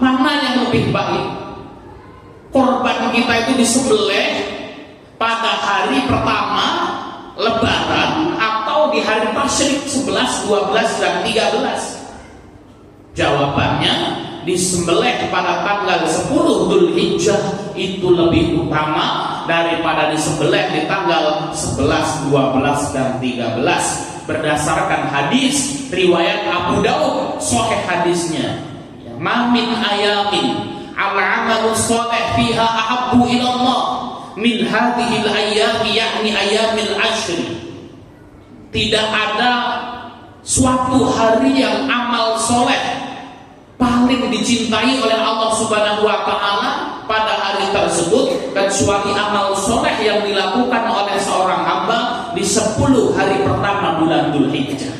mana yang lebih baik? Korban kita itu disembelih pada hari pertama Lebaran atau di hari tasyrik 11, 12, dan 13? Jawabannya, disembelih pada tanggal 10 Dzulhijjah itu lebih utama daripada disembelih di tanggal 11, 12, dan 13 berdasarkan hadis riwayat Abu Daud, sahih hadisnya. Ma min ayamin al-amalu shalih fiha ahabbu ila Allah min hadhil ayyami, yakni ayyamil ashri. Tidak ada suatu hari yang amal soleh paling dicintai oleh Allah Subhanahu wa Ta'ala pada hari tersebut kecuali amal soleh yang dilakukan oleh seorang hamba di 10 hari pertama bulan Dzulhijjah.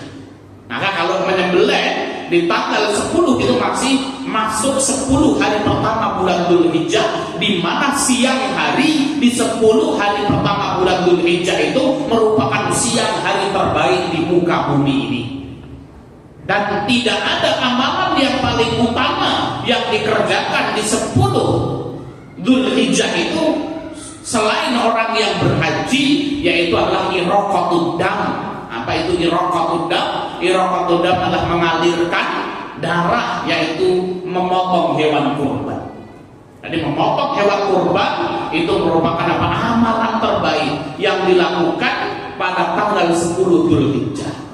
Maka kalau menyembelih di tanggal 10 itu masih masuk 10 hari pertama bulan Dzulhijjah, di mana siang hari di 10 hari pertama bulan Dzulhijjah itu merupakan siang hari terbaik di muka bumi ini. Dan tidak ada amalan yang paling utama yang dikerjakan di 10 Dzulhijjah itu selain orang yang berhaji, yaitu adalah iraqatud dam. Apa itu iraqatud dam? Iraqatud dam adalah mengalirkan darah, yaitu memotong hewan kurban. Jadi memotong hewan kurban itu merupakan apa? Amalan terbaik yang dilakukan pada tanggal 10 Dzulhijjah.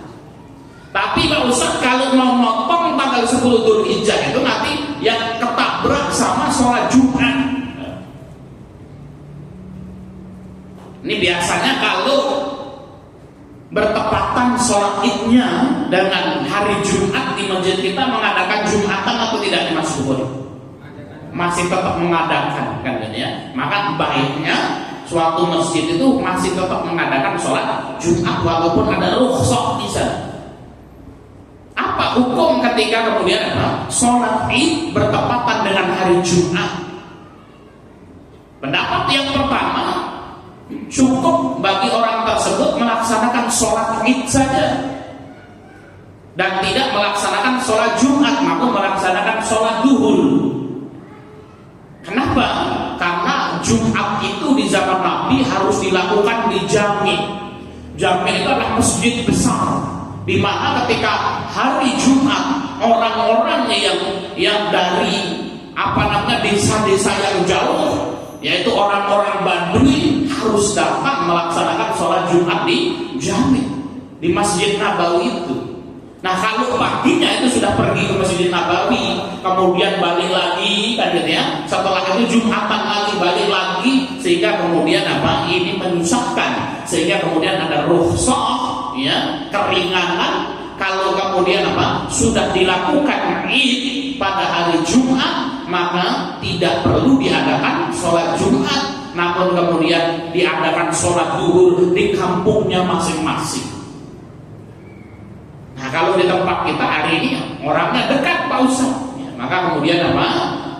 Tapi Pak Ustaz, kalau mau motong tanggal 10 Dzulhijjah itu nanti yang ketabrak sama sholat Jumat. Ini biasanya kalau bertepatan sholat idnya dengan hari Jumat di masjid kita mengadakan Jumatan atau tidak di Masjid Bukhari? Masih tetap mengadakan, kan ya. Maka baiknya suatu masjid itu masih tetap mengadakan sholat Jumat walaupun ada rukhsah di sana. Apa hukum ketika kemudian sholat id bertepatan dengan hari Jumat? Pendapat yang pertama, cukup bagi orang tersebut melaksanakan sholat id saja dan tidak melaksanakan sholat Jumat, maka melaksanakan sholat duhur. Kenapa? Karena Jumat itu di zaman Nabi harus dilakukan di jami. Jami itu adalah masjid besar, di mana ketika hari Jumat orang-orangnya yang dari desa-desa yang jauh, yaitu orang-orang Badui, harus datang melaksanakan sholat Jumat di jami, di Masjid Nabawi itu. Nah, kalau paginya itu sudah pergi ke Masjid Nabawi, kemudian balik lagi, kan gitu ya. Setelah itu Jumatan lagi, balik lagi, sehingga kemudian ini menyusahkan, sehingga kemudian ada rukhsah, ya, keringanan. Kalau kemudian sudah dilakukan id pada hari Jumat, maka tidak perlu diadakan sholat Jumat, namun kemudian diadakan sholat duhur di kampungnya masing-masing. Nah, kalau di tempat kita hari ini orangnya dekat Pak Ustaz, ya, maka kemudian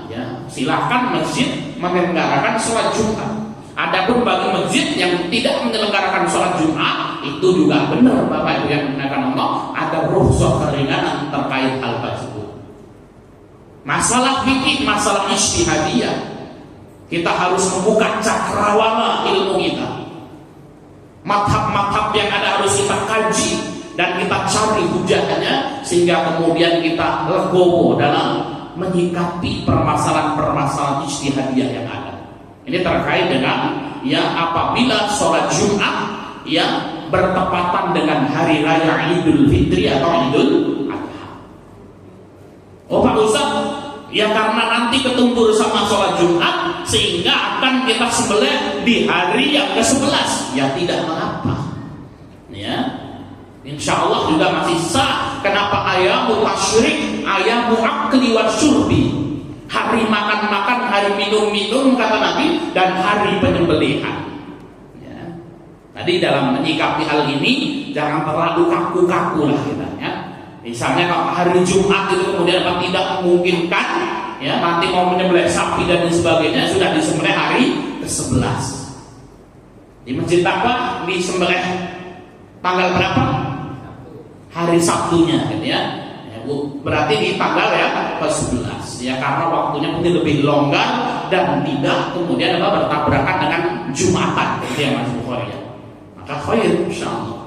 ya, silahkan masjid menyelenggarakan sholat Jumat. Adapun bagi masjid yang tidak menyelenggarakan sholat Jumat, itu juga benar Bapak Ibu yang menggunakan Allah, ada rukhsah keringanan terkait hal tersebut. Masalah fikih, masalah ijtihadiyah, kita harus membuka cakrawala ilmu kita. Madhab-madhab yang ada harus kita kaji dan kita cari hujahnya, sehingga kemudian kita legowo dalam menyikapi permasalahan-permasalahan ijtihadiyah yang ada. Ini terkait dengan ya apabila sholat Jumat yang bertepatan dengan hari raya Idul Fitri atau Idul Adha. Oh Pak Ustaz, ya karena nanti ketumpul sama sholat Jumat sehingga akan kita sembelih di hari yang ke-11. Ya tidak mengapa. Ya, insya Allah juga masih sah. Kenapa ayamu tasyrik, ayamu akli wa syurbi, hari makan-makan, hari minum-minum kata Nabi, dan hari penyembelihan. Ya. Tadi dalam menyikapi hal ini jangan terlalu kaku-kaku lah kita. Ya. Misalnya kalau hari Jumat itu kemudian tidak memungkinkan, ya nanti mau menyembelih sapi dan sebagainya, sudah disembelih hari ke-11. Di Masjid Taqwa disembelih tanggal berapa? Hari Sabtunya, gitu ya. Bu. Berarti di tanggal ya ke-11 ya, karena waktunya mungkin lebih longgar dan tidak kemudian bertabrakan dengan Jumatan gitu ya Mas Bukhari ya. Maka khair insyaallah.